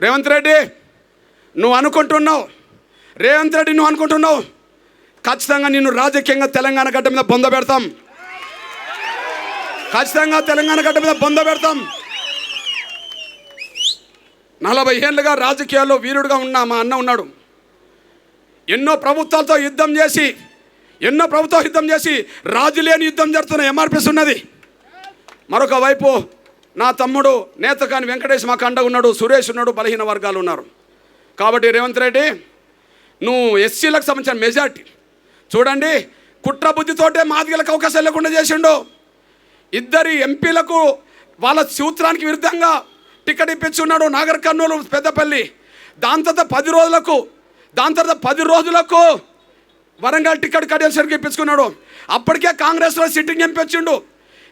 రేవంత్ రెడ్డి నువ్వు అనుకుంటున్నావు, ఖచ్చితంగా నిన్ను రాజకీయంగా తెలంగాణ గడ్డ మీద బొంద పెడతాం. ఖచ్చితంగా తెలంగాణ గడ్డ మీద బొంద పెడతాం. 40 ఏళ్ళుగా రాజకీయాల్లో వీరుడుగా ఉన్న మా అన్న ఉన్నాడు. ఎన్నో ప్రభుత్వాలతో యుద్ధం చేసి రాజు లేని యుద్ధం జరుగుతున్న ఎంఆర్పిఎస్ ఉన్నది. మరొక వైపు నా తమ్ముడు నేతకాని వెంకటేష్ మాకు అండగా ఉన్నాడు, సురేష్ ఉన్నాడు, బలహీన వర్గాలు ఉన్నారు. కాబట్టి రేవంత్ రెడ్డి నువ్వు ఎస్సీలకు సంబంధించిన మెజార్టీ చూడండి, కుట్ర బుద్ధితోటే మాదిగలకు అవకాశం లేకుండా చేసిండు. 2 ఎంపీలకు వాళ్ళ సూత్రానికి విరుద్ధంగా టికెట్ ఇప్పించున్నాడు, నాగర్ కర్నూలు, పెద్దపల్లి. దాని తర్వాత 10 రోజులకు వరంగల్ టికెట్ కడియం షేర్కి ఇప్పించుకున్నాడు. అప్పటికే కాంగ్రెస్లో సిట్టింగ్ ఎంపీ వచ్చిండు.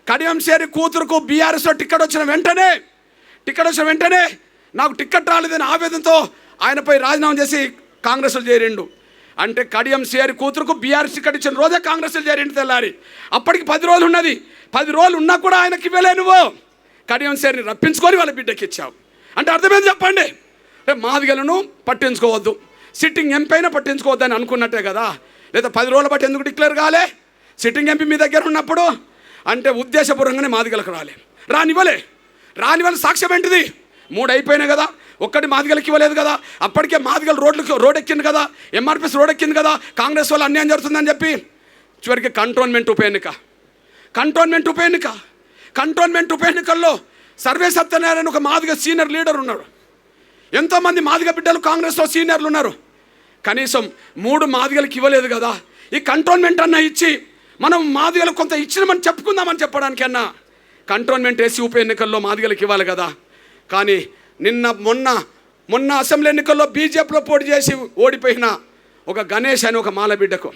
కడియం షేర్ కూతురుకు బీఆర్ఎస్లో టికెట్ వచ్చిన వెంటనే నాకు టికెట్ రాలేదని ఆవేదనతో ఆయనపై రాజీనామా చేసి కాంగ్రెస్లో చేరిండు. అంటే కడియం షేర్ కూతురుకు బీఆర్ఎస్ టికెట్ ఇచ్చిన రోజే కాంగ్రెస్లో చేరిండు తెల్లారి. అప్పటికి 10 రోజులు ఉన్నది. 10 రోజులు ఉన్నా కూడా ఆయనకి ఇవ్వలే. నువ్వు కడియం షేర్ని రప్పించుకొని వాళ్ళ బిడ్డకి ఇచ్చావు అంటే అర్థమైంది చెప్పండి. అంటే మాదిగలను పట్టించుకోవద్దు, సిట్టింగ్ ఎంపీ అయినా పట్టించుకోవద్దు అని అనుకున్నట్టే కదా. లేదా 10 రోజుల బట్టి ఎందుకు డిక్లేర్ కాలే? సిట్టింగ్ ఎంపీ మీ దగ్గర ఉన్నప్పుడు అంటే ఉద్దేశపూర్వకంగానే మాదిగలకు రానివ్వలే. సాక్ష్యం ఏంటిది? 3 అయిపోయినాయి కదా, 1 మాదిగలకి ఇవ్వలేదు కదా. అప్పటికే మాదిగలు రోడ్ ఎక్కింది కదా, ఎంఆర్పిఎస్ రోడ్ ఎక్కింది కదా, కాంగ్రెస్ వాళ్ళు అన్యాయం జరుగుతుందని చెప్పి చివరికి కంటోన్మెంట్ ఉప ఎన్నికల్లో సర్వే సత్యనారాయణ ఒక మాదిగ సీనియర్ లీడర్ ఉన్నాడు. ఎంతోమంది మాదిగ బిడ్డలు కాంగ్రెస్లో సీనియర్లు ఉన్నారు. కనీసం 3 మాదిగలకు ఇవ్వలేదు కదా. ఈ కంటోన్మెంట్ అన్న ఇచ్చి మనం మాదిగలకు కొంత ఇచ్చినామని చెప్పుకుందామని చెప్పడానికన్నా కంటోన్మెంట్ వేసి ఉప ఎన్నికల్లో మాదిగలకు ఇవ్వాలి కదా. కానీ మొన్న అసెంబ్లీ ఎన్నికల్లో బీజేపీలో పోటీ చేసి ఓడిపోయిన ఒక గణేష్ అనే ఒక మాలబిడ్డకు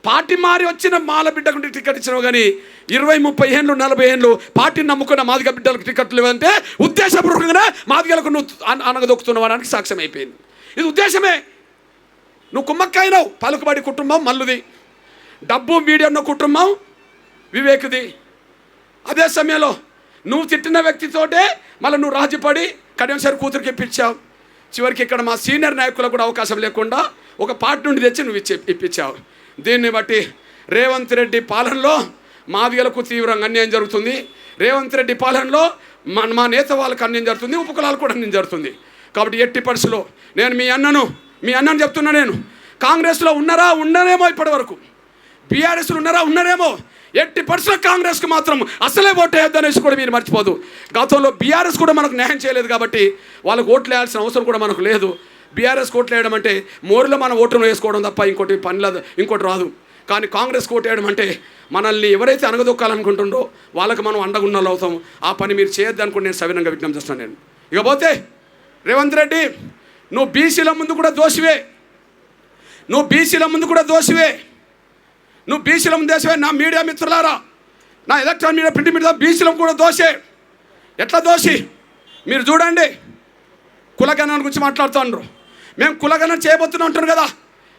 పార్టీ మారి వచ్చిన మాలబిడ్డకు టికెట్ ఇచ్చినావు. కానీ 20-30 ఏళ్ళు 40 ఏళ్ళు పార్టీని నమ్ముకున్న మాదిగ బిడ్డలకు టికెట్లు ఇవ్వంటే ఉద్దేశపూర్వకంగా మాదిగలకు నువ్వు అనగదొక్కుతున్నవాడానికి సాక్ష్యం అయిపోయింది. ఇది ఉద్దేశమే. నువ్వు కుమ్మక్కైనావు. పలుకుబడి కుటుంబం మల్లుది, డబ్బు మీడియా ఉన్న కుటుంబం వివేక్ది. అదే సమయంలో నువ్వు తిట్టిన వ్యక్తితోటే మళ్ళీ నువ్వు రాజీపడి కడియం షేర్ కూతురికి ఇప్పించావు. చివరికి ఇక్కడ మా సీనియర్ నాయకులకు కూడా అవకాశం లేకుండా ఒక పార్టీ నుండి తెచ్చి నువ్వు ఇప్పించావు. దీన్ని బట్టి రేవంత్ రెడ్డి పాలనలో మాదిగలకు తీవ్రంగా అన్యాయం జరుగుతుంది. రేవంత్ రెడ్డి పాలనలో మా నేత వాళ్ళకి అన్యాయం జరుగుతుంది, ఉపకులాలకు కూడా అన్యాయం జరుగుతుంది. కాబట్టి ఎట్టి పరిస్థితుల్లో నేను మీ అన్నను చెప్తున్నా, నేను కాంగ్రెస్లో ఉండరేమో ఇప్పటి వరకు, బీఆర్ఎస్లో ఉన్నారేమో, ఎట్టి పరిస్థితుల్లో కాంగ్రెస్కి మాత్రం అసలే ఓటు వేయొద్దనేసి కూడా మీరు మర్చిపోదు. గతంలో బీఆర్ఎస్ కూడా మనకు న్యాయం చేయలేదు కాబట్టి వాళ్ళకు ఓట్లు వేయాల్సిన అవసరం కూడా మనకు లేదు. బీఆర్ఎస్ ఓట్లు వేయడం అంటే మోరులో మన ఓటును వేసుకోవడం తప్ప ఇంకోటి రాదు. కానీ కాంగ్రెస్ ఓటు వేయడం అంటే మనల్ని ఎవరైతే అనగదొక్కాలనుకుంటుండో వాళ్ళకి మనం అండగున్నలు అవుతాం. ఆ పని మీరు చేయొద్దు అనుకుంటే నేను సవినంగా విజ్ఞప్తి చేస్తాను. నేను ఇకపోతే రేవంత్ రెడ్డి నువ్వు బీసీల ముందు కూడా దోషివే. నా మీడియా మిత్రులారా, నా ఎలక్ట్రానిక్ మీడియా, ప్రింట్ మీడియా, బీసీలం కూడా దోషే. ఎట్లా దోషి? మీరు చూడండి, కులగణన గురించి మాట్లాడుతున్నారు. మేము కులగణన చేయబోతున్నాం అంటున్నారు కదా.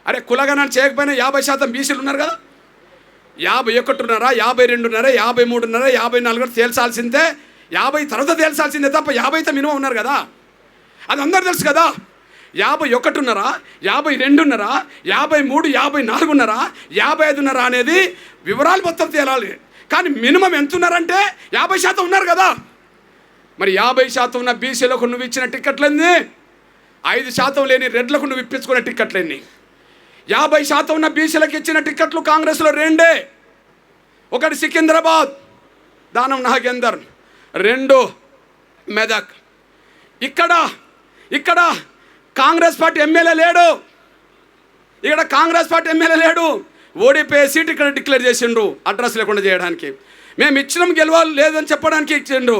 అరే కులగణన చేయకపోయినా 50% బీసీలు ఉన్నారు కదా. 51.5, 52.5, 53.5, 54 తేల్చాల్సిందే. 50 తర్వాత తేల్చాల్సిందే తప్ప 50 అయితే మినిమం ఉన్నారు కదా. అది అందరూ తెలుసు కదా. 51.5, 52.5, 53, 54.5, 55.5 అనేది వివరాలు మొత్తం తేలాలి. కానీ మినిమం ఎంత ఉన్నారంటే 50% ఉన్నారు కదా. మరి 50% ఉన్న బీసీలకు నువ్వు ఇచ్చిన టికెట్లన్నీ, 5% లేని రెడ్లకు నువ్వు ఇప్పించుకునే టికెట్లన్నీ. 50% ఉన్న బీసీలకు ఇచ్చిన టికెట్లు కాంగ్రెస్లో 2. ఒకటి సికింద్రాబాద్, దానం నాగేందర్, 2 మెదక్. ఇక్కడ కాంగ్రెస్ పార్టీ ఎమ్మెల్యే లేడు. ఓడిపోయే సీట్ ఇక్కడ డిక్లేర్ చేసిండు, అడ్రస్ లేకుండా చేయడానికి. మేము ఇచ్చినాం, గెలవాలి లేదని చెప్పడానికి ఇచ్చిండు.